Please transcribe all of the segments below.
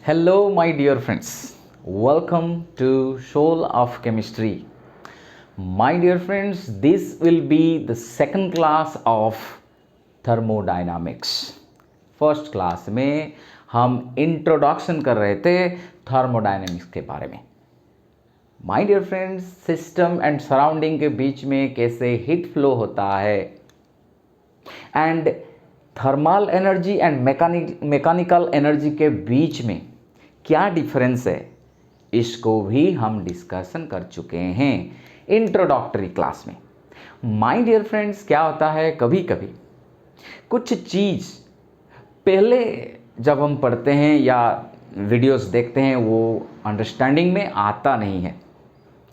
Hello, my dear friends. Welcome to Soul of Chemistry. My dear friends, this will be the second class of thermodynamics. First class में हम introduction कर रहे थे thermodynamics के बारे में. My dear friends, system and surrounding के बीच में कैसे हीट फ्लो होता है and thermal energy and mechanical energy के बीच में क्या डिफरेंस है, इसको भी हम डिस्कशन कर चुके हैं इंट्रोडक्टरी क्लास में. माय डियर फ्रेंड्स, क्या होता है कभी कभी कुछ चीज़ पहले जब हम पढ़ते हैं या वीडियोस देखते हैं वो अंडरस्टैंडिंग में आता नहीं है,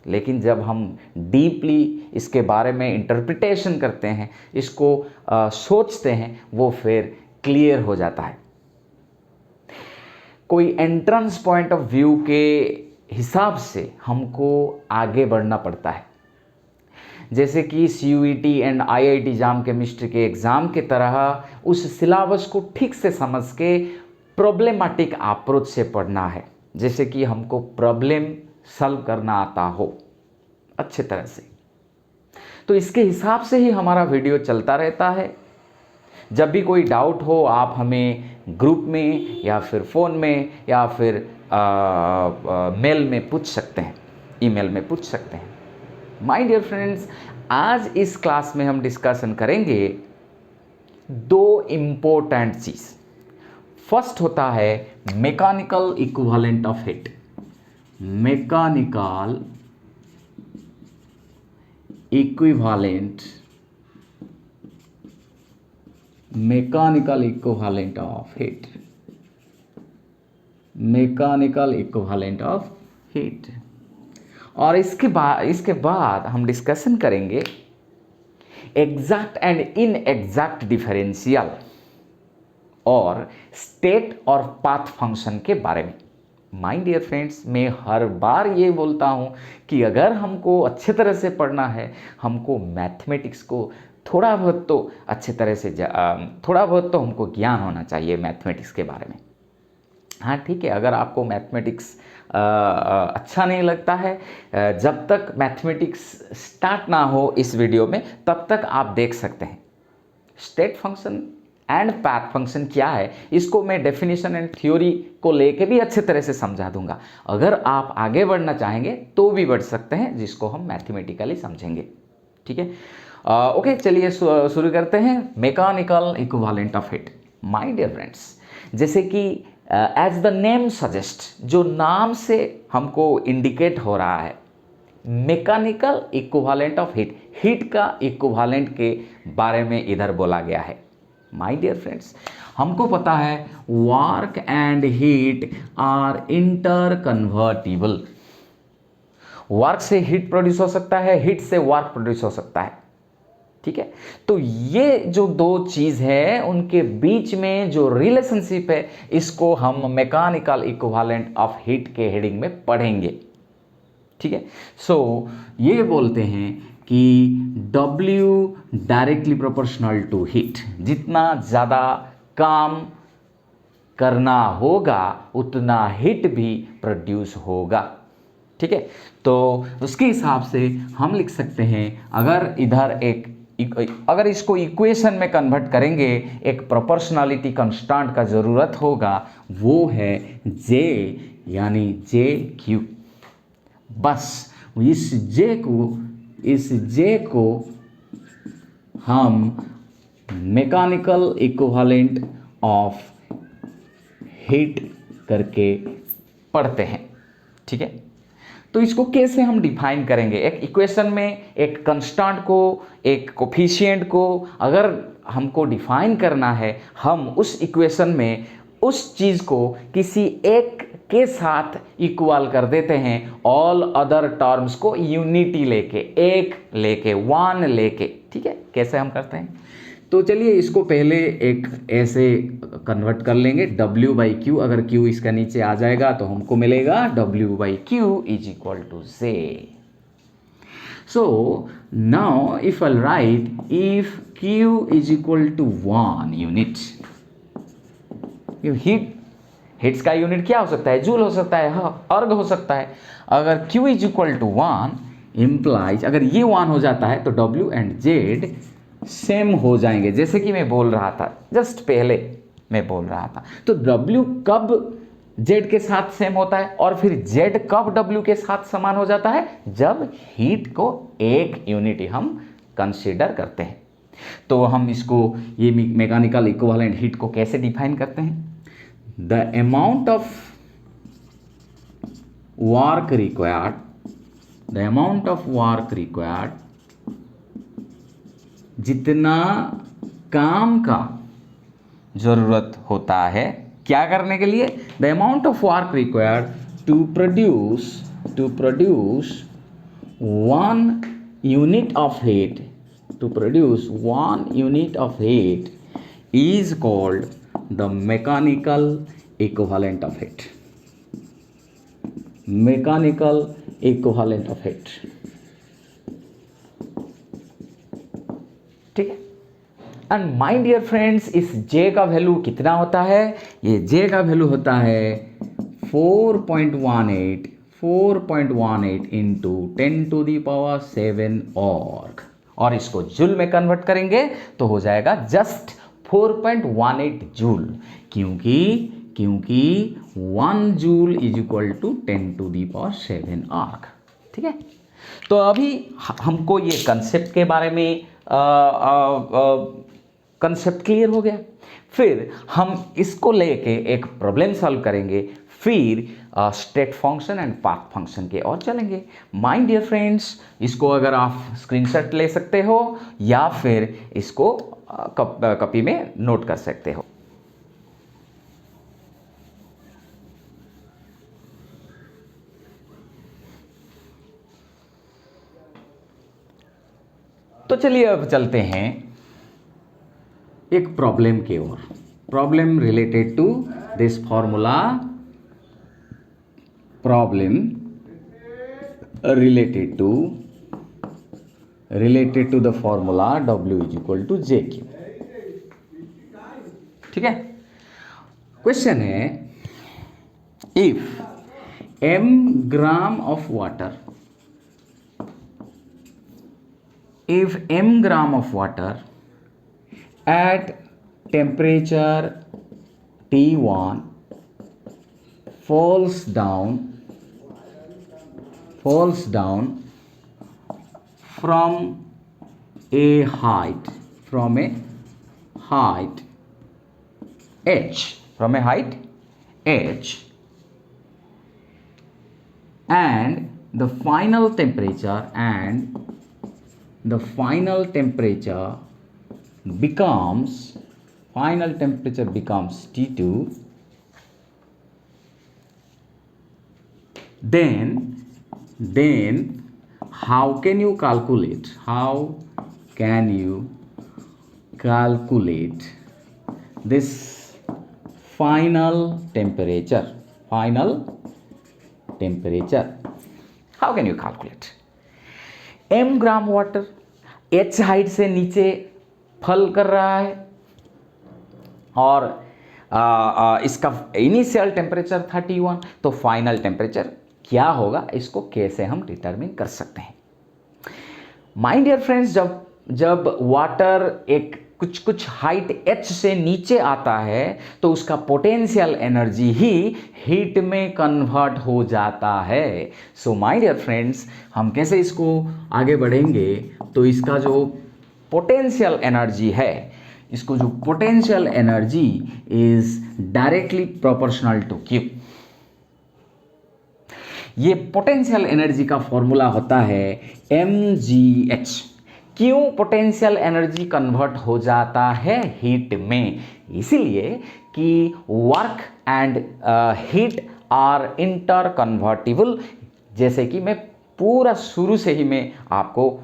लेकिन जब हम डीपली इसके बारे में इंटरप्रिटेशन करते हैं, इसको सोचते हैं, वो फिर क्लियर हो जाता है. कोई एंट्रेंस पॉइंट ऑफ व्यू के हिसाब से हमको आगे बढ़ना पड़ता है. जैसे कि CUET and IIT jam chemistry के एग्ज़ाम की तरह उस सिलेबस को ठीक से समझ के प्रॉब्लमेटिक अप्रोच से पढ़ना है. जैसे कि हमको प्रॉब्लम सॉल्व करना आता हो अच्छे तरह से. तो इसके हिसाब से ही हमारा वीडियो चलता रहता है. जब भी कोई डाउट हो आप हमें ग्रुप में या फिर फ़ोन में या फिर मेल में पूछ सकते हैं, ईमेल में पूछ सकते हैं. माय डियर फ्रेंड्स, आज इस क्लास में हम डिस्कशन करेंगे दो इम्पोर्टेंट चीज़. फर्स्ट होता है mechanical equivalent of heat. Mechanical equivalent of heat. Mechanical equivalent of heat. और इसके बाद हम डिस्कशन करेंगे एग्जैक्ट एंड इनएग्जैक्ट डिफरेंशियल और स्टेट और पाथ फंक्शन के बारे में. माय डियर फ्रेंड्स, मैं हर बार ये बोलता हूँ कि अगर हमको अच्छे तरह से पढ़ना है, हमको मैथमेटिक्स को थोड़ा बहुत तो अच्छे तरह से थोड़ा बहुत तो हमको ज्ञान होना चाहिए मैथमेटिक्स के बारे में. हाँ ठीक है, अगर आपको मैथमेटिक्स अच्छा नहीं लगता है, जब तक मैथमेटिक्स स्टार्ट ना हो इस वीडियो में तब तक आप देख सकते हैं. State function and path function क्या है, इसको मैं डेफिनेशन एंड थ्योरी को लेके भी अच्छे तरह से समझा दूंगा. अगर आप आगे बढ़ना चाहेंगे तो भी बढ़ सकते हैं, जिसको हम मैथमेटिकली समझेंगे. ठीक है, ओके, चलिए शुरू करते हैं. Mechanical equivalent of heat. My dear friends, जैसे कि एज द नेम सजेस्ट, जो नाम से हमको इंडिकेट हो रहा है, mechanical equivalent of heat, heat का इक्विवेलेंट के बारे में इधर बोला गया है. माय डियर फ्रेंड्स, हमको पता है work and heat are interconvertible. Work से हीट प्रोड्यूस हो सकता है, हीट से वर्क प्रोड्यूस हो सकता है. ठीक है, तो ये जो दो चीज़ है उनके बीच में जो रिलेशनशिप है, इसको हम मैकेनिकल इक्विवेलेंट ऑफ हीट के हेडिंग में पढ़ेंगे. ठीक है, सो ये बोलते हैं कि W directly proportional to heat. जितना ज़्यादा काम करना होगा उतना हीट भी प्रोड्यूस होगा. ठीक है, तो उसके हिसाब से हम लिख सकते हैं, अगर इसको इक्वेशन में कन्वर्ट करेंगे, एक प्रोपोर्शनलिटी कांस्टेंट का ज़रूरत होगा, वो है J यानी JQ. बस इस J को हम मैकेनिकल इक्विवेलेंट ऑफ हीट करके पढ़ते हैं. ठीक है, तो इसको कैसे हम डिफाइन करेंगे. एक इक्वेशन में एक कांस्टेंट को, एक कोफिशिएंट को अगर हमको डिफाइन करना है, हम उस इक्वेशन में उस चीज़ को किसी एक के साथ इक्वल कर देते हैं, ऑल अदर टर्म्स को यूनिटी लेके, एक लेके, वन लेके. ठीक है, कैसे हम करते हैं, तो चलिए इसको पहले एक ऐसे कन्वर्ट कर लेंगे. W/Q, अगर Q इसका नीचे आ जाएगा तो हमको मिलेगा W/Q is equal to J. So now if I write, if Q is equal to 1 unit, heat hits का यूनिट क्या हो सकता है, जूल हो सकता है, अर्ग हो सकता है। अगर Q is equal to 1 implies, अगर ये 1 हो जाता है तो W एंड Z सेम हो जाएंगे, जैसे कि मैं बोल रहा था जस्ट पहले मैं बोल रहा था। तो W कब Z के साथ सेम होता है और फिर Z कब W के साथ समान हो जाता है, जब हीट को एक यूनिट हम कंसीडर करते हैं। तो हम इसको ये मैकेनिकल इक्विवेलेंट हीट को कैसे डिफाइन करते हैं, the amount of work required, the amount of work required, जितना काम का जरूरत होता है क्या करने के लिए, the amount of work required to produce 1 unit of heat, to produce 1 unit of heat is called the mechanical equivalent of heat. Mechanical equivalent of heat. ठीक है। एंड माय डियर फ्रेंड्स, इस J का value कितना होता है, ये J का value होता है 4.18 इंटू 10⁻7 ऑर्ग, और इसको जूल में कन्वर्ट करेंगे तो हो जाएगा जस्ट 4.18 जूल, क्योंकि 1 joule is equal to 10⁻7 erg. ठीक है। तो अभी हमको ये कंसेप्ट के बारे में कंसेप्ट क्लियर हो गया। फिर हम इसको लेके एक प्रॉब्लम सॉल्व करेंगे, फिर state function and path function के और चलेंगे। माय डियर फ्रेंड्स, इसको अगर आप स्क्रीनशॉट ले सकते हो या फिर इसको कॉपी में नोट कर सकते हो। तो चलिए अब चलते हैं एक प्रॉब्लम की ओर। Problem related to this formula, problem related to the formula W is equal to JQ। ठीक है। क्वेश्चन है, if m gram of water, if m gram of water at temperature T1 falls down from a height h, and the final temperature becomes T2, then how can you calculate this final temperature? How can you calculate? m gram water h height से नीचे फल कर रहा है और इसका initial temperature 31, तो final temperature क्या होगा, इसको कैसे हम डिटरमिन कर सकते हैं। माय डियर फ्रेंड्स, जब वाटर एक कुछ हाइट h से नीचे आता है तो उसका पोटेंशियल एनर्जी ही हीट में कन्वर्ट हो जाता है। सो माय डियर फ्रेंड्स, हम कैसे इसको आगे बढ़ेंगे, तो इसका जो पोटेंशियल एनर्जी है, इसको जो potential energy is directly proportional to Q। ये पोटेंशियल एनर्जी का फॉर्मूला होता है mgh। क्यों पोटेंशियल एनर्जी कन्वर्ट हो जाता है हीट में, इसीलिए कि work and heat are interconvertible, जैसे कि मैं पूरा शुरू से ही मैं आपको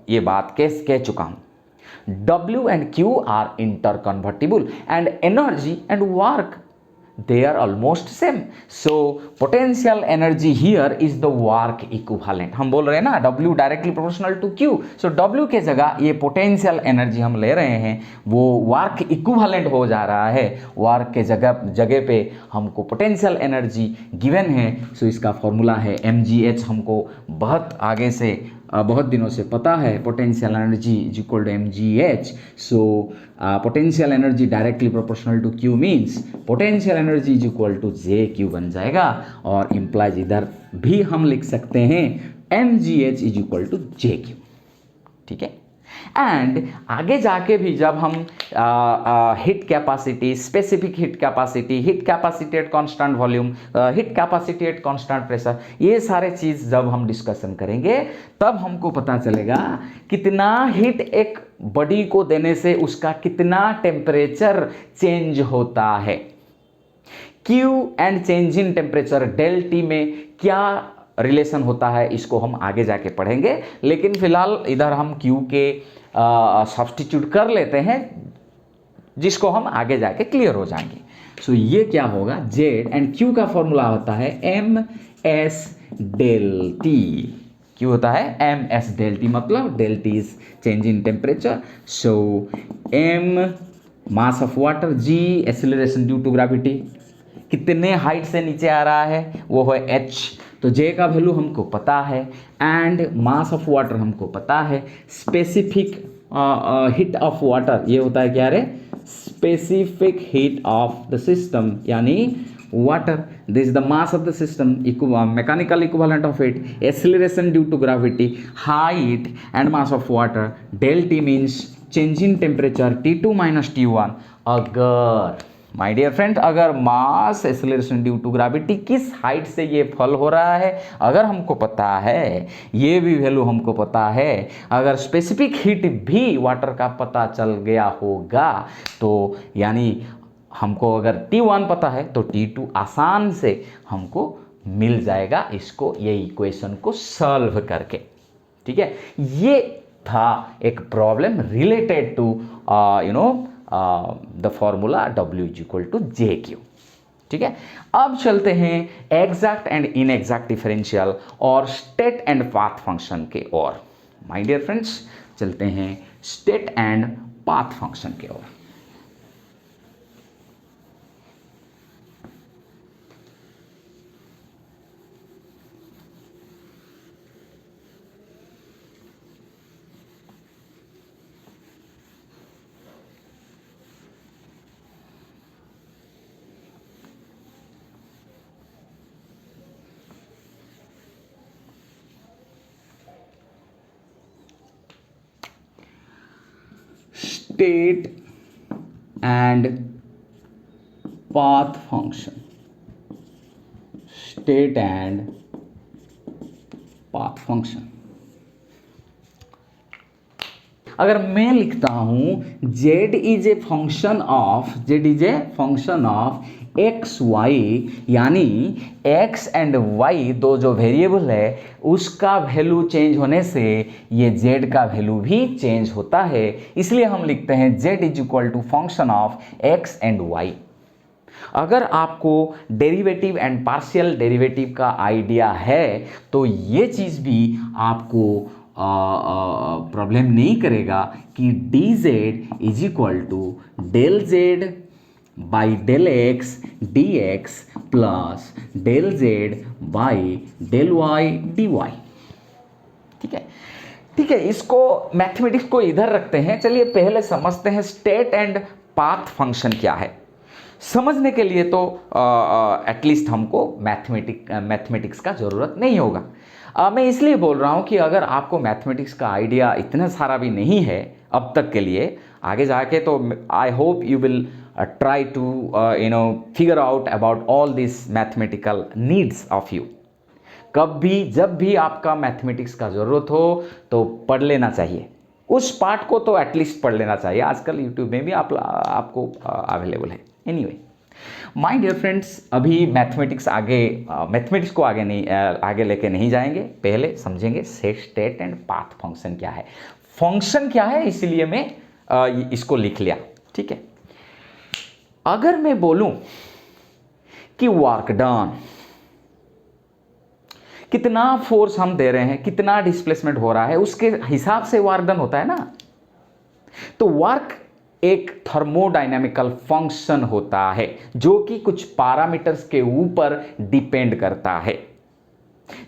ये बात कह चुका हूं। W and Q are interconvertible and energy and work, they are almost same. So potential energy here is the work equivalent. हम बोल रहे हैं ना W directly proportional to Q, so W के जगह ये पोटेंशियल एनर्जी हम ले रहे हैं, वो वर्क इक्विवेलेंट हो जा रहा है, वर्क के जगह पे हमको पोटेंशियल एनर्जी गिवन है। सो इसका फॉर्मूला है mgh, हमको बहुत आगे से बहुत दिनों से पता है, potential energy is equal to mgh। So potential energy directly proportional to Q means potential energy is equal to JQ बन जाएगा, और इम्प्लाइज इधर भी हम लिख सकते हैं mgh is equal to JQ, ठीक है। एंड आगे जाके भी जब हम heat capacity, specific heat capacity at constant volume, heat capacity at constant pressure, ये सारे चीज़ जब हम डिस्कशन करेंगे तब हमको पता चलेगा कितना हिट एक बॉडी को देने से उसका कितना टेम्परेचर चेंज होता है। Q and change in temperature del T में क्या रिलेशन होता है इसको हम आगे जाके पढ़ेंगे, लेकिन फिलहाल इधर हम Q के सब्स्टिट्यूट कर लेते हैं, जिसको हम आगे जाके क्लियर हो जाएंगे। सो ये क्या होगा, Z एंड Q का फॉर्मूला होता है ms del T। Q होता है ms del T, मतलब del T is change in temperature. So m mass of water, G acceleration due to gravity, कितने हाइट से नीचे आ रहा है वो है h, तो J का वैल्यू हमको पता है, एंड मास ऑफ वाटर हमको पता है। स्पेसिफिक हिट ऑफ वाटर ये होता है क्या रे, specific heat of the system, यानी water, this is the mass of the system, mechanical equivalent of it, acceleration due to gravity, height and mass of water, del T means change in temperature T2 minus T1। अगर my dear friend, अगर mass acceleration due to gravity किस height से ये fall हो रहा है अगर हमको पता है, ये भी वैल्यू हमको पता है, अगर स्पेसिफिक हीट भी वाटर का पता चल गया होगा, तो यानी हमको अगर T1 पता है तो T2 आसान से हमको मिल जाएगा, इसको ये इक्वेशन को सॉल्व करके, ठीक है। ये था एक problem related to the formula W is equal to JQ, ठीक है। अब चलते हैं एग्जैक्ट एंड इनएग्जैक्ट डिफरेंशियल और स्टेट एंड पाथ फंक्शन के ओर। माय डियर फ्रेंड्स, चलते हैं स्टेट एंड पाथ फंक्शन के ओर। State and path function, state and path function। अगर मैं लिखता हूं Z is a function of x y, यानी x एंड y दो जो वेरिएबल है उसका वैल्यू चेंज होने से ये z का वैल्यू भी चेंज होता है, इसलिए हम लिखते हैं z is equal to function of x and y। अगर आपको डेरिवेटिव एंड पार्शियल डेरिवेटिव का आइडिया है तो ये चीज़ भी आपको प्रॉब्लम नहीं करेगा कि dz is equal to del z by del x dx plus del z by del y dy, ठीक है। ठीक है, इसको मैथमेटिक्स को इधर रखते हैं। चलिए पहले समझते हैं स्टेट एंड पाथ फंक्शन क्या है। समझने के लिए तो एटलीस्ट हमको मैथमेटिक्स का ज़रूरत नहीं होगा। मैं इसलिए बोल रहा हूँ कि अगर आपको मैथमेटिक्स का आइडिया इतना सारा भी नहीं है अब तक के लिए, आगे जाके तो I hope you will try to figure out about all these mathematical needs of you। कब भी जब भी आपका मैथमेटिक्स का ज़रूरत हो तो पढ़ लेना चाहिए, उस पार्ट को तो एटलीस्ट पढ़ लेना चाहिए। आजकल यूट्यूब में भी आपको अवेलेबल है। एनीवे माय डियर फ्रेंड्स, अभी मैथमेटिक्स को आगे लेके नहीं जाएंगे, पहले समझेंगे स्टेट एंड पाथ फंक्शन क्या है। फंक्शन क्या है इसीलिए मैं इसको लिख लिया, ठीक है। अगर मैं बोलूं कि वर्क डन, कितना फोर्स हम दे रहे हैं, कितना डिस्प्लेसमेंट हो रहा है, उसके हिसाब से वर्क डन होता है ना। तो वर्क एक थर्मोडायनामिकल फंक्शन होता है जो कि कुछ पैरामीटर्स के ऊपर डिपेंड करता है।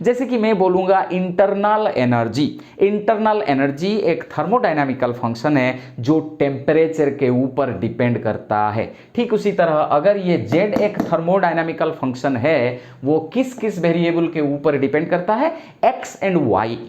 जैसे कि मैं बोलूंगा इंटरनल एनर्जी, इंटरनल एनर्जी एक थर्मोडायनामिकल फंक्शन है जो टेम्परेचर के ऊपर डिपेंड करता है। ठीक उसी तरह अगर ये जेड एक थर्मोडायनामिकल फंक्शन है, वो किस किस वेरिएबल के ऊपर डिपेंड करता है, एक्स एंड वाई।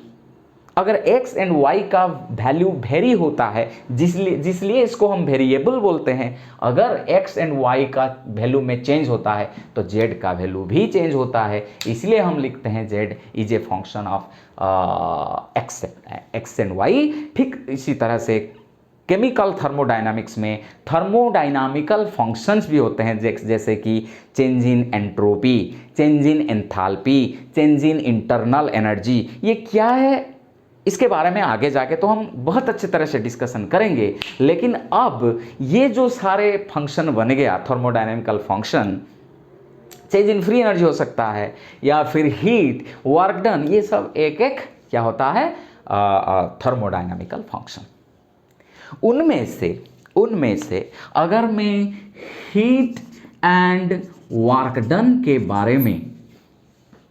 अगर x एंड y का वैल्यू वेरी होता है, जिसलिए इसको हम वेरिएबल बोलते हैं, अगर x एंड y का वैल्यू में चेंज होता है तो z का वैल्यू भी चेंज होता है। इसलिए हम लिखते हैं z is a function of x and y। ठीक इसी तरह से केमिकल थर्मोडायनामिक्स में थर्मोडायनामिकल फंक्शंस भी होते हैं, जैसे कि change in entropy, change in enthalpy, change in internal energy. ये क्या है, इसके बारे में आगे जाके तो हम बहुत अच्छी तरह से डिस्कशन करेंगे। लेकिन अब ये जो सारे फंक्शन बन गया thermodynamical function, change in free energy हो सकता है या फिर हीट, वर्क डन, ये सब एक एक क्या होता है, थर्मोडायनामिकल फंक्शन। उनमें से अगर मैं हीट एंड वर्क डन के बारे में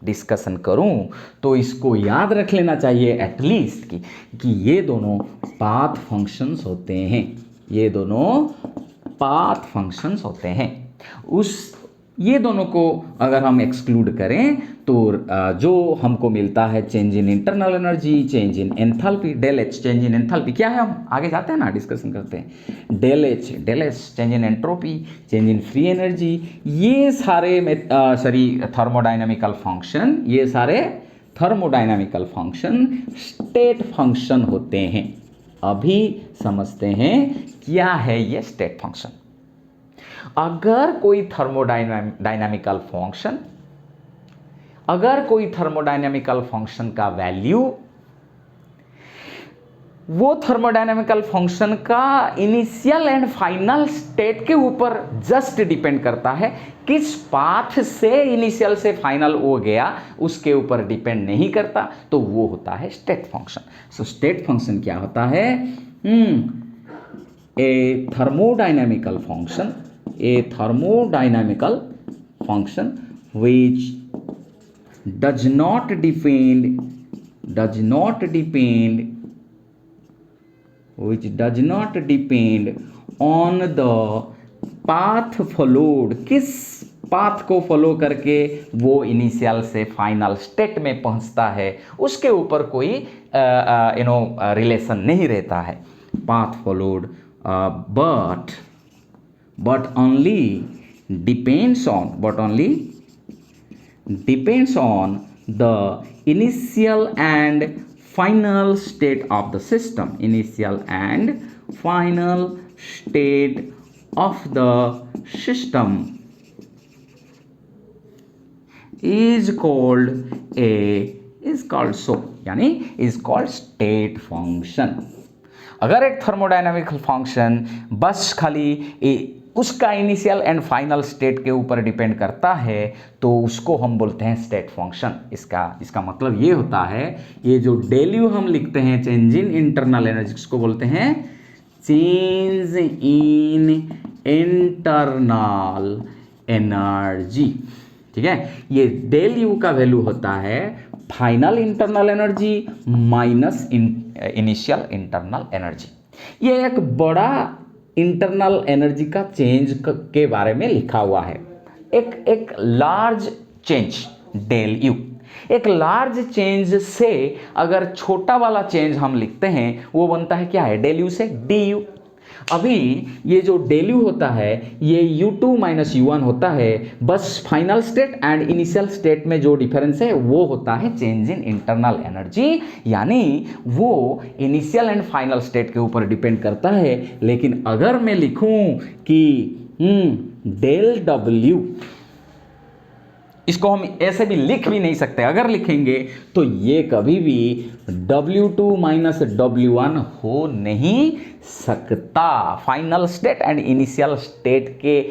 डिस्कशन करूं तो इसको याद रख लेना चाहिए एटलीस्ट कि ये दोनों पाथ फंक्शंस होते हैं, ये दोनों पाथ फंक्शंस होते हैं। ये दोनों को अगर हम एक्सक्लूड करें तो जो हमको मिलता है change in internal energy, change in enthalpy, del H change in enthalpy क्या है, हम आगे जाते हैं ना डिस्कशन करते हैं। Del H change in entropy, change in free energy, ये सारे थर्मोडायनामिकल फंक्शन, ये सारे थर्मोडायनामिकल फंक्शन स्टेट फंक्शन होते हैं। अभी समझते हैं क्या है ये स्टेट फंक्शन। अगर कोई थर्मोडायनामिकल फंक्शन का वैल्यू वो थर्मोडायनामिकल फंक्शन का इनिशियल एंड फाइनल स्टेट के ऊपर जस्ट डिपेंड करता है, किस पाथ से इनिशियल से फाइनल हो गया उसके ऊपर डिपेंड नहीं करता, तो वो होता है स्टेट फंक्शन। सो स्टेट फंक्शन क्या होता है, ए थर्मोडायनामिकल function which does not depend on the path followed, किस पाथ को फॉलो करके वो इनिशियल से फाइनल स्टेट में पहुंचता है, उसके ऊपर कोई रिलेशन नहीं रहता है। Path followed but only depends on the initial and final state of the system. Initial and final state of the system is called state function. अगर एक थर्मोडायनामिकल फंक्शन बस खाली उसका इनिशियल एंड फाइनल स्टेट के ऊपर डिपेंड करता है तो उसको हम बोलते हैं स्टेट फंक्शन। इसका मतलब ये होता है, ये जो डेल यू हम लिखते हैं चेंज इन इंटरनल एनर्जी, इसको बोलते हैं चेंज इन इंटरनल एनर्जी। ठीक है, ये डेल यू का वैल्यू होता है final internal energy minus initial internal energy. ये एक बड़ा इंटरनल एनर्जी का चेंज के बारे में लिखा हुआ है। एक लार्ज चेंज डेल यू, एक लार्ज चेंज से अगर छोटा वाला चेंज हम लिखते हैं वो बनता है क्या है, डेल यू से डी यू। अभी ये जो डेल यू होता है ये u2 माइनस u1 होता है, बस final state and initial state में जो डिफरेंस है वो होता है चेंज इन इंटरनल एनर्जी, यानी वो इनिशियल एंड फाइनल स्टेट के ऊपर डिपेंड करता है। लेकिन अगर मैं लिखूं कि डेल w इसको हम ऐसे भी लिख भी नहीं सकते, अगर लिखेंगे तो ये कभी भी W2 माइनस W1 हो नहीं सकता। Final state and initial state के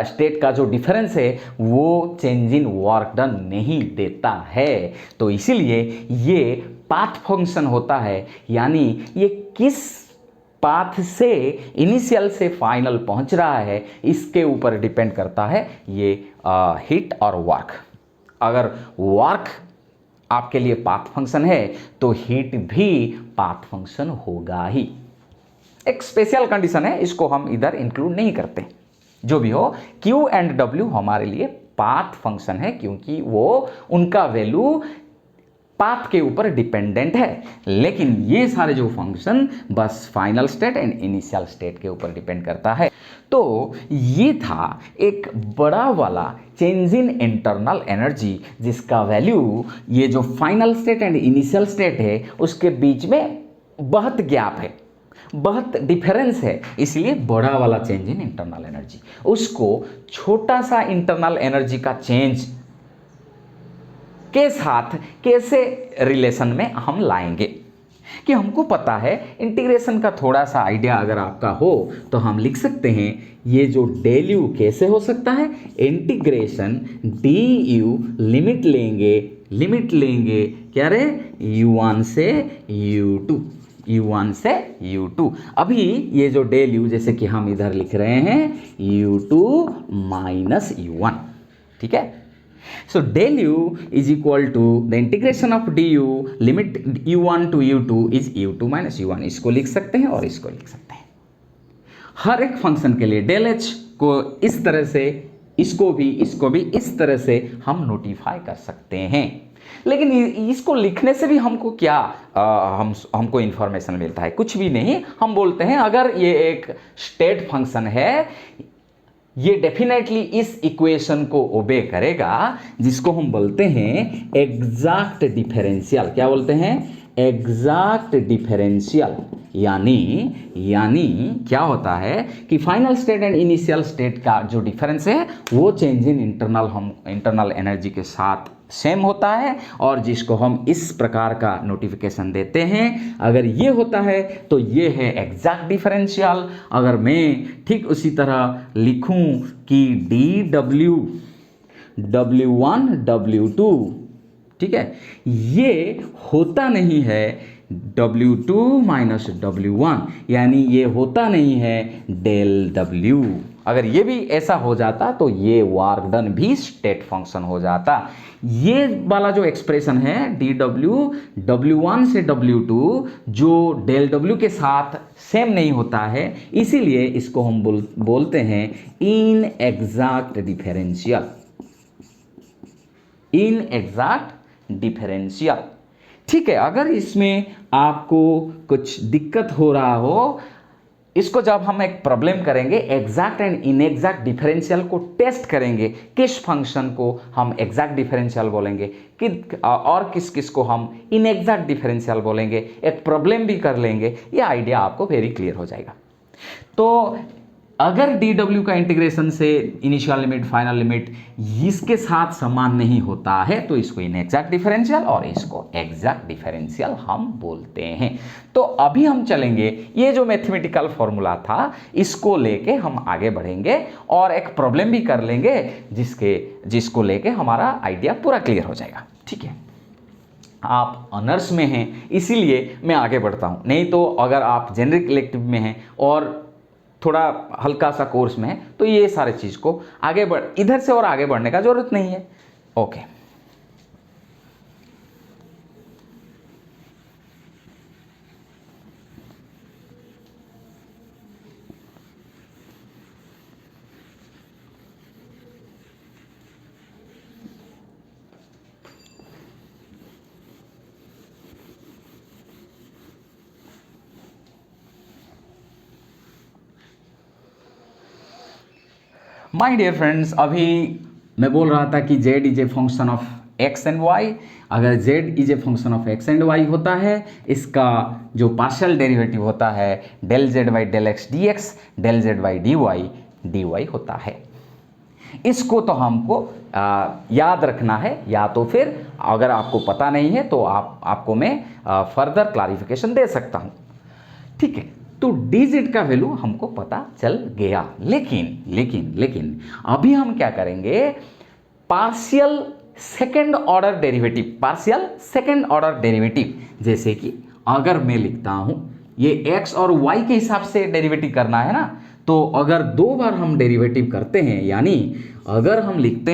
स्टेट का जो डिफरेंस है वो चेंज इन वर्क डन नहीं देता है। तो इसीलिए ये पाथ फंक्शन होता है, यानी ये किस पाथ से इनिशियल से फाइनल पहुंच रहा है इसके ऊपर डिपेंड करता है ये हीट और वर्क। अगर वर्क आपके लिए पाथ फंक्शन है तो हीट भी पाथ फंक्शन होगा ही। एक स्पेशल कंडीशन है, इसको हम इधर इंक्लूड नहीं करते। जो भी हो, Q एंड W हमारे लिए पाथ फंक्शन है क्योंकि वो उनका वैल्यू पाथ के ऊपर डिपेंडेंट है, लेकिन ये सारे जो फंक्शन बस final state and initial state के ऊपर डिपेंड करता है। तो ये था एक बड़ा वाला चेंज इन इंटरनल एनर्जी जिसका वैल्यू ये जो final state and initial state है उसके बीच में बहुत गैप है, बहुत डिफरेंस है, इसलिए बड़ा वाला चेंज इन इंटरनल एनर्जी। उसको छोटा सा इंटरनल एनर्जी का चेंज के साथ कैसे रिलेशन में हम लाएंगे कि हमको पता है। इंटीग्रेशन का थोड़ा सा आइडिया अगर आपका हो तो हम लिख सकते हैं ये जो डेल यू कैसे हो सकता है, इंटीग्रेशन डी यू लिमिट लेंगे क्या रे, u1 से u2, u1 से u2। अभी ये जो डेल यू जैसे कि हम इधर लिख रहे हैं u2 माइनस u1, ठीक है। So del u is equal to the integration of du limit u1 to u2 is u2 minus u1। इसको लिख सकते हैं और इसको लिख सकते हैं। हर एक फंक्शन के लिए del h को इस तरह से, इसको भी इस तरह से हम नोटिफाई कर सकते हैं। लेकिन इसको लिखने से भी हमको क्या हमको इंफॉर्मेशन मिलता है, कुछ भी नहीं। हम बोलते हैं अगर ये एक स्टेट फंक्शन है ये डेफिनेटली इस इक्वेशन को ओबे करेगा जिसको हम बोलते हैं एग्जैक्ट डिफरेंशियल। क्या बोलते हैं, एग्जैक्ट डिफरेंशियल। यानी क्या होता है कि final state and initial state का जो डिफरेंस है वो चेंज इन इंटरनल एनर्जी के साथ सेम होता है, और जिसको हम इस प्रकार का नोटिफिकेशन देते हैं। अगर ये होता है तो ये है एग्जैक्ट डिफरेंशियल। अगर मैं ठीक उसी तरह लिखूं कि dw w1 w2, ठीक है, ये होता नहीं है w2 माइनस w1, यानी ये होता नहीं है डेल w। अगर ये भी ऐसा हो जाता तो ये वर्क डन भी स्टेट फंक्शन हो जाता। ये वाला जो एक्सप्रेशन है dw w1 से w2 जो डेल w के साथ सेम नहीं होता है, इसीलिए इसको हम बोलते हैं इनएग्जैक्ट डिफरेंशियल। ठीक है, अगर इसमें आपको कुछ दिक्कत हो रहा हो, इसको जब हम एक प्रॉब्लम करेंगे एग्जैक्ट एंड इनएग्जैक्ट डिफरेंशियल को टेस्ट करेंगे, किस फंक्शन को हम एग्जैक्ट डिफरेंशियल बोलेंगे और किस किस को हम इनएग्जैक्ट डिफरेंशियल बोलेंगे, एक प्रॉब्लम भी कर लेंगे, ये आइडिया आपको वेरी क्लियर हो जाएगा। तो अगर dw का इंटीग्रेशन से इनिशियल लिमिट फाइनल लिमिट इसके साथ समान नहीं होता है तो इसको इनएग्जैक्ट डिफरेंशियल और इसको एग्जैक्ट डिफरेंशियल हम बोलते हैं। तो अभी हम चलेंगे, ये जो मैथमेटिकल फॉर्मूला था इसको लेके हम आगे बढ़ेंगे और एक प्रॉब्लम भी कर लेंगे जिसको लेके हमारा आइडिया पूरा क्लियर हो जाएगा। ठीक है, आप ऑनर्स में हैं इसीलिए मैं आगे बढ़ता हूँ, नहीं तो अगर आप जेनरिक इलेक्टिव में हैं और थोड़ा हल्का सा कोर्स में है तो ये सारे चीज़ को इधर से और आगे बढ़ने का जरूरत नहीं है। ओके, माय डियर फ्रेंड्स, अभी मैं बोल रहा था कि z is a function of x and y। अगर z is a function of x and y होता है, इसका जो पार्शियल डेरिवेटिव होता है del z by del x d x, del z by dy होता है। इसको तो हमको याद रखना है, या तो फिर अगर आपको पता नहीं है तो आपको मैं फर्दर क्लैरिफिकेशन दे सकता हूँ। ठीक है, तो dz का वैल्यू हमको पता चल गया। लेकिन अभी हम क्या करेंगे, पार्शियल सेकेंड ऑर्डर डेरिवेटिव, जैसे कि अगर मैं लिखता हूं, ये x और y के हिसाब से डेरिवेटिव करना है ना, तो अगर दो बार हम डेरिवेटिव करते हैं, यानी अगर हम लिखते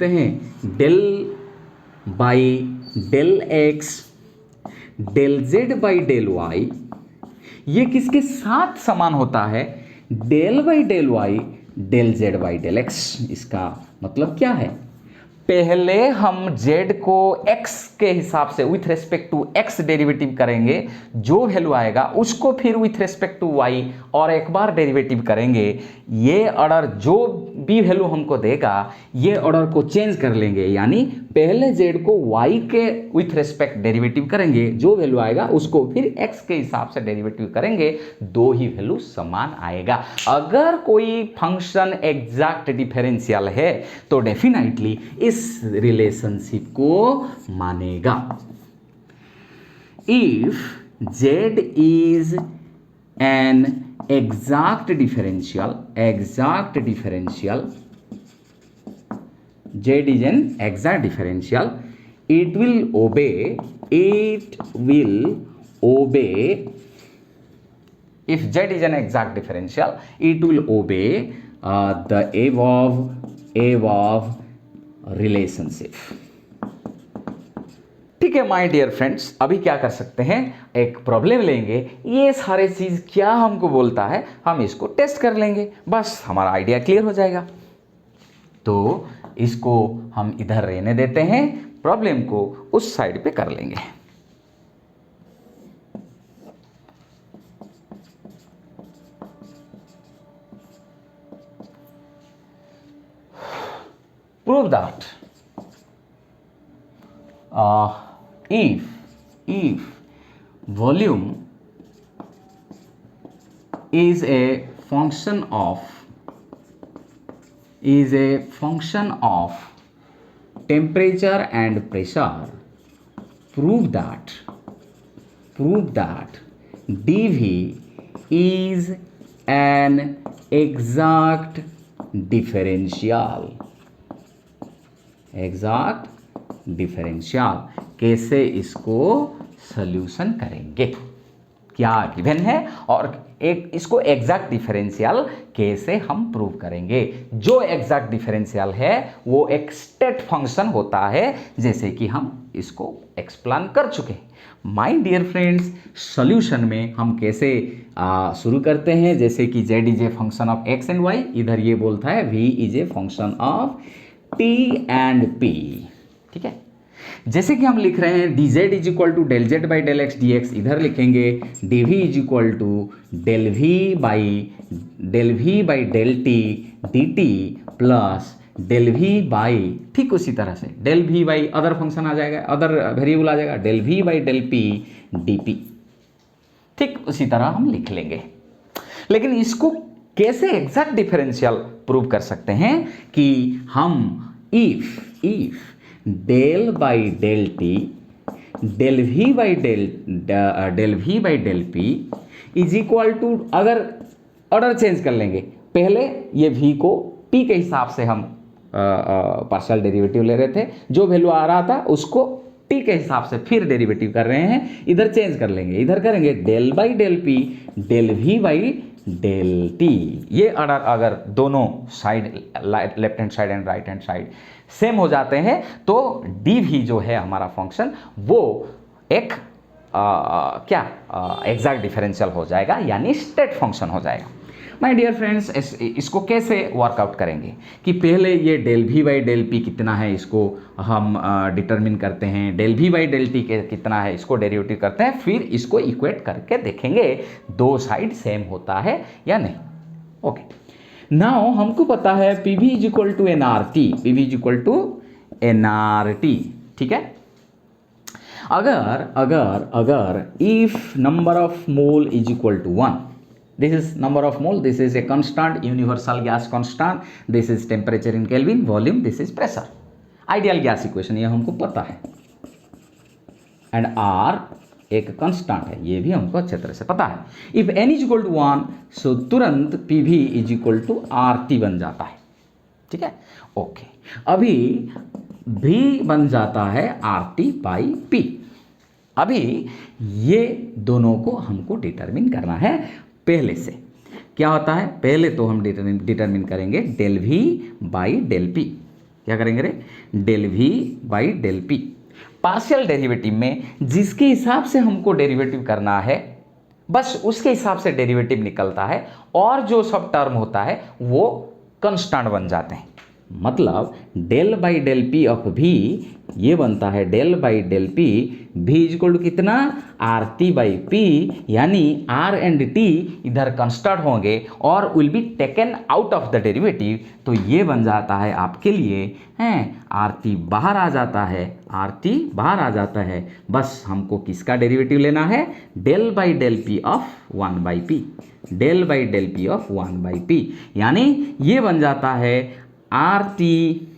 हैं del by del x del z by del y, ये किसके साथ समान होता है, del by del y del z by del x। इसका मतलब क्या है, पहले हम z को x के हिसाब से with respect to x derivative करेंगे, जो वैल्यू आएगा उसको फिर विथ रेस्पेक्ट टू y और एक बार डेरिवेटिव करेंगे। ये ऑर्डर जो भी वैल्यू हमको देगा, ये ऑर्डर को चेंज कर लेंगे, यानी पहले z को y के विथ रेस्पेक्ट डेरिवेटिव करेंगे, जो वैल्यू आएगा उसको फिर x के हिसाब से डेरिवेटिव करेंगे, दो ही वैल्यू समान आएगा। अगर कोई फंक्शन एग्जैक्ट डिफरेंशियल है तो डेफिनेटली इस रिलेशनशिप को मानेगा। If z is an exact differential, z is an exact differential, it will obey, if z is an exact differential, it will obey the above relationship। ठीक है my dear friends, अभी क्या कर सकते हैं, एक प्रॉब्लम लेंगे, ये सारे चीज क्या हमको बोलता है हम इसको टेस्ट कर लेंगे, बस हमारा आइडिया क्लियर हो जाएगा। तो इसको हम इधर रहने देते हैं, प्रॉब्लम को उस साइड पे कर लेंगे। Prove that if volume is a function of temperature and pressure, prove that dV is an exact differential। कैसे इसको सॉल्यूशन करेंगे, क्या गिवन है, और एक इसको एग्जैक्ट डिफरेंशियल कैसे हम प्रूव करेंगे। जो एग्जैक्ट डिफरेंशियल है वो एक स्टेट फंक्शन होता है, जैसे कि हम इसको एक्सप्लेन कर चुके हैं। माय डियर फ्रेंड्स, सॉल्यूशन में हम कैसे शुरू करते हैं, जैसे कि z is a function of x and y, इधर ये बोलता है v is a function of t and p। ठीक है, जैसे कि हम लिख रहे हैं dz is equal to del Z by del X dx, इधर लिखेंगे dv is equal to del v by del T dt plus del v by, ठीक उसी तरह से del v by other function आ जाएगा, अदर वेरिएबल आ जाएगा, del v by del p dp। ठीक उसी तरह हम लिख लेंगे। लेकिन इसको कैसे एग्जैक्ट डिफरेंशियल प्रूव कर सकते हैं कि हम if del by del T del V by del P is equal to, अगर ऑर्डर चेंज कर लेंगे, पहले ये v को t के हिसाब से हम पार्शियल डेरिवेटिव ले रहे थे, जो वैल्यू आ रहा था उसको t के हिसाब से फिर डेरिवेटिव कर रहे हैं, इधर चेंज कर लेंगे, इधर करेंगे del by del P del V by del T. ये अगर दोनों side, left hand side and right hand side same हो जाते हैं, तो डी भी जो है हमारा फंक्शन वो एक एग्जैक्ट डिफरेंशियल हो जाएगा, यानी स्टेट फंक्शन हो जाएगा। माय डियर फ्रेंड्स, इसको कैसे वर्कआउट करेंगे कि पहले ये del V by del P कितना है इसको हम डिटरमिन करते हैं, del V by del T कितना है इसको डेरिवेटिव करते हैं, फिर इसको इक्वेट करके देखेंगे दो साइड सेम होता है या नहीं। ओके, नाउ हमको पता है P V is equal to N R T. ठीक है, अगर if number of mole is equal to 1, This is number of mole, this is a constant, universal gas constant, this is temperature in Kelvin, volume, this is pressure. Ideal gas equation ये हमको पता है, and R एक constant है, ये भी हमको अच्छे तरह से पता है. If n is equal to 1 so तुरंत PV is equal to RT बन जाता है. ठीक है, ओके. अभी V बन जाता है RT बाई P. अभी ये दोनों को हमको डिटरमिन करना है. पहले से क्या होता है, पहले तो हम डिटरमिन करेंगे del V by del P. क्या करेंगे रे, del V by del P. Partial derivative में जिसके हिसाब से हमको डेरिवेटिव करना है बस उसके हिसाब से डेरिवेटिव निकलता है, और जो सब टर्म होता है वो कांस्टेंट बन जाते हैं. मतलब del by del P of V ये बनता है del by del P V is equal to कितना, आर टी बाई पी, यानी आर एंड टी इधर कांस्टेंट होंगे और will be taken out of the derivative. तो ये बन जाता है आपके लिए हैं, आर टी बाहर आ जाता है, आर टी बाहर आ जाता है. बस हमको किसका डेरिवेटिव लेना है, del by del P of 1 by P, del by del P of 1 by P, यानी ये बन जाता है R T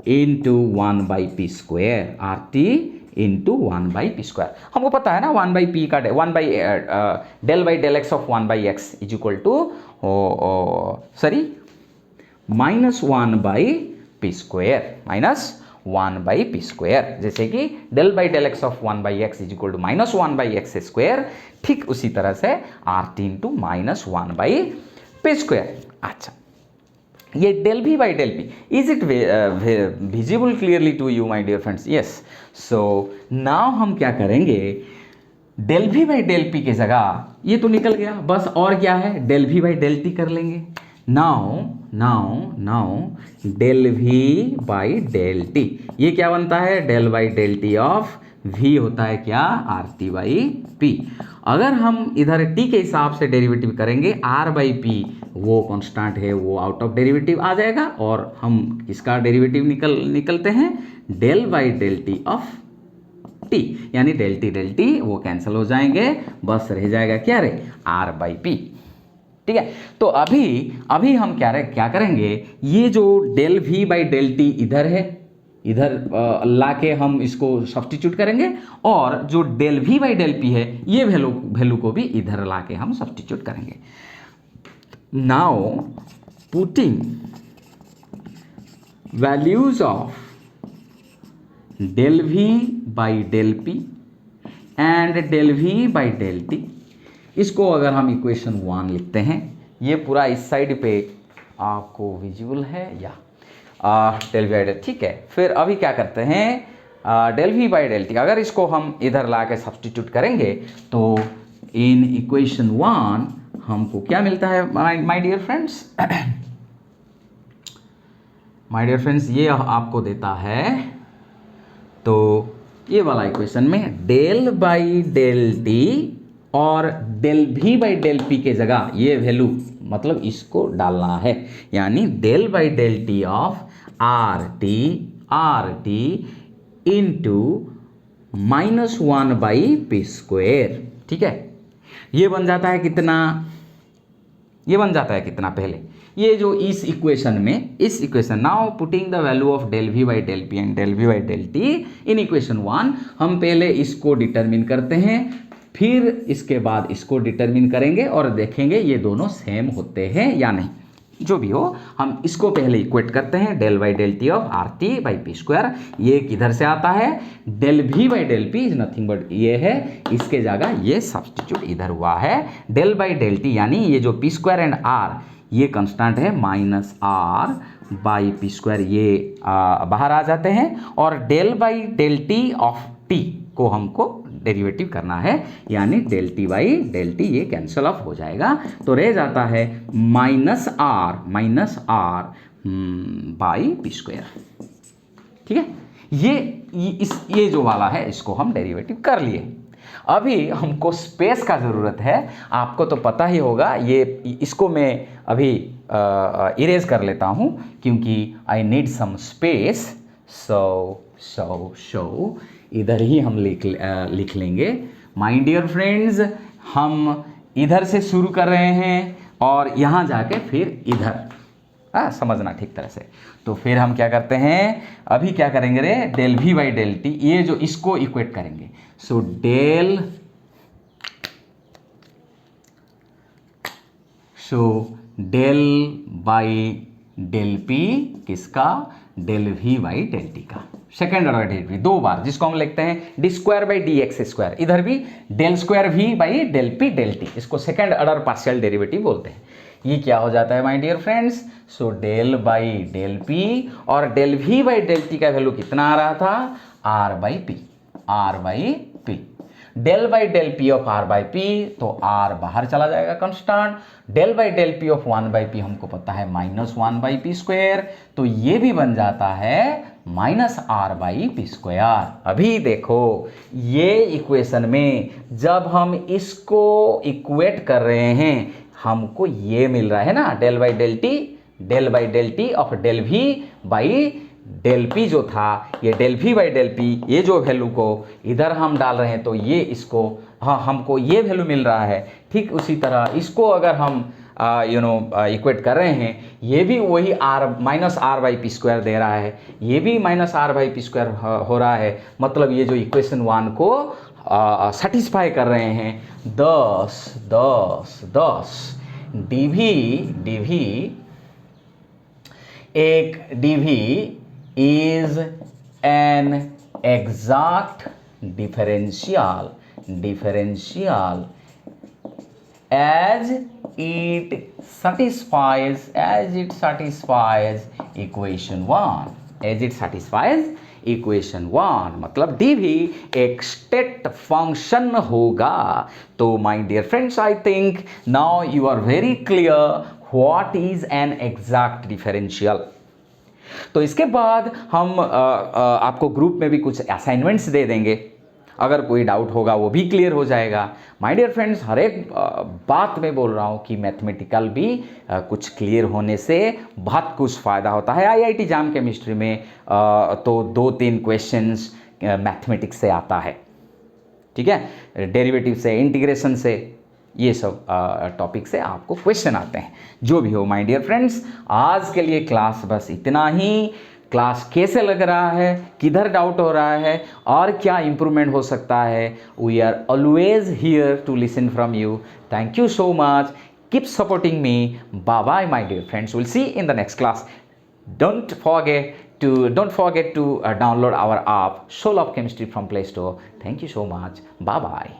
into 1 by P square, R T into 1 by P square. हमको पता है ना 1 बाई पी का 1 by del by del X of 1 by X is equal to sorry minus 1 by P square, minus 1 by P square. जैसे कि del by del X of 1 by X is equal to minus 1 by X square, ठीक उसी तरह से R T into minus 1 by P square. अच्छा, ये del V by del P, is it visible clearly to you my dear friends? Yes. So now हम क्या करेंगे, del V by del P के जगह ये तो निकल गया, बस और क्या है, del V by del T कर लेंगे. Now now now del V by del T, ये क्या बनता है, del by del T of v होता है क्या, आर टी बाई पी. अगर हम इधर t के हिसाब से डेरिवेटिव करेंगे, r बाई पी वो कांस्टेंट है, वो आउट ऑफ डेरिवेटिव आ जाएगा, और हम इसका डेरिवेटिव निकलते हैं del by del T of t, यानी डेल टी वो कैंसिल हो जाएंगे, बस रह जाएगा क्या रे, r बाई पी. ठीक है, तो अभी हम क्या करेंगे, ये जो del v by del T इधर है, इधर लाके हम इसको सब्स्टिट्यूट करेंगे, और जो del v by del P है ये वैल्यू को भी इधर लाके हम सब्स्टिट्यूट करेंगे. Now putting values of del v by del P and del v by del T, इसको अगर हम इक्वेशन 1 लिखते हैं, ये पूरा इस साइड पे आपको विजुअल है या डेल वी बाई डेल. ठीक है, फिर अभी क्या करते हैं, del V by del T अगर इसको हम इधर ला के सब्सटीट्यूट करेंगे तो इन इक्वेशन 1 हमको क्या मिलता है my dear friends, my dear friends ये आपको देता है, तो ये वाला इक्वेशन में डेल बाई डेल टी और del V by del P के जगह ये वैल्यू मतलब इसको डालना है, यानी del by del T of R T into minus 1 by P square. ठीक है, ये बन जाता है कितना, ये बन जाता है कितना, पहले ये जो इस equation now putting the value of del V by del P and del V by del T in equation 1, हम पहले इसको डिटरमिन करते हैं, फिर इसके बाद इसको डिटरमिन करेंगे और देखेंगे ये दोनों सेम होते हैं या नहीं. जो भी हो, हम इसको पहले इक्वेट करते हैं, del by del T of R T by P square. ये किधर से आता है, del V by del P is nothing but ये है, इसके जगह ये सब्सटीट्यूट इधर हुआ है, डेल बाई डेल टी, यानी ये जो पी स्क्वायर एंड आर ये कांस्टेंट है, minus R by P square ये बाहर आ जाते हैं, और del by del T of T को हमको डेरिवेटिव करना है, यानी del T by del T ये कैंसिल ऑफ हो जाएगा, तो रह जाता है minus R by P square. ठीक है, ये जो वाला है इसको हम डेरिवेटिव कर लिए. अभी हमको स्पेस का ज़रूरत है, आपको तो पता ही होगा, ये इसको मैं अभी इरेज कर लेता हूँ क्योंकि आई नीड सम स्पेस. इधर ही हम लिख लेंगे. माय डियर फ्रेंड्स, हम इधर से शुरू कर रहे हैं और यहाँ जाके फिर इधर, हाँ समझना ठीक तरह से। तो फिर हम क्या करते हैं, अभी क्या करेंगे रे, del V by del T, ये जो इसको इक्वेट करेंगे। So del by del P किसका, del V by del T का, सेकेंड ऑर्डर डेरिवेटिव दो बार, जिसको हम लिखते हैं D square by D X square, इधर भी del square V by del P del T, इसको सेकेंड ऑर्डर पार्शियल डेरिवेटिव बोलते हैं। ये क्या हो जाता है my dear friends, so del by del P, और del V by del T का वैल्यू कितना आ रहा था, R by P, R by P. Del by del P of R by P, तो आर बाहर चला जाएगा constant, del by del P of 1 by P हमको पता है -1 बाई पी स्क्वायर, तो ये भी बन जाता है -r बाई पी स्क्वायर। अभी देखो ये इक्वेशन में जब हम इसको इक्वेट कर रहे हैं हमको ये मिल रहा है ना, del by del T of del V by del P जो था, ये del V by del P, ये जो वैल्यू को इधर हम डाल रहे हैं तो ये इसको, हाँ हमको ये वैल्यू मिल रहा है। ठीक उसी तरह इसको अगर हम इक्वेट कर रहे हैं, ये भी वही -r बाई पी स्क्वायर दे रहा है, ये भी -r बाई पी स्क्वायर हो रहा है, मतलब ये जो इक्वेशन 1 को सेटिस्फाई कर रहे हैं। 10 dv एक dv is an exact differential as it satisfies equation 1, मतलब dv एक स्टेट फंक्शन होगा। तो my dear friends, I think now you are very clear what is an exact differential. तो इसके बाद हम आपको ग्रुप में भी कुछ असाइनमेंट्स दे देंगे, अगर कोई डाउट होगा वो भी क्लियर हो जाएगा। माय डियर फ्रेंड्स, हर एक बात में बोल रहा हूँ कि मैथमेटिकल भी कुछ क्लियर होने से बहुत कुछ फ़ायदा होता है। आईआईटी जाम केमिस्ट्री में तो 2-3 क्वेश्चंस मैथमेटिक्स से आता है, ठीक है, डेरिवेटिव से, इंटीग्रेशन से, ये सब टॉपिक से आपको क्वेश्चन आते हैं। जो भी हो माय डियर फ्रेंड्स, आज के लिए क्लास बस इतना ही। क्लास कैसे लग रहा है, किधर डाउट हो रहा है और क्या इम्प्रूवमेंट हो सकता है, we are always here to listen from you. Thank you so much, keep supporting me, bye bye my dear friends, will see in the next class. Don't forget to download our app Soul of Chemistry from Play Store. Thank you so much. Bye bye.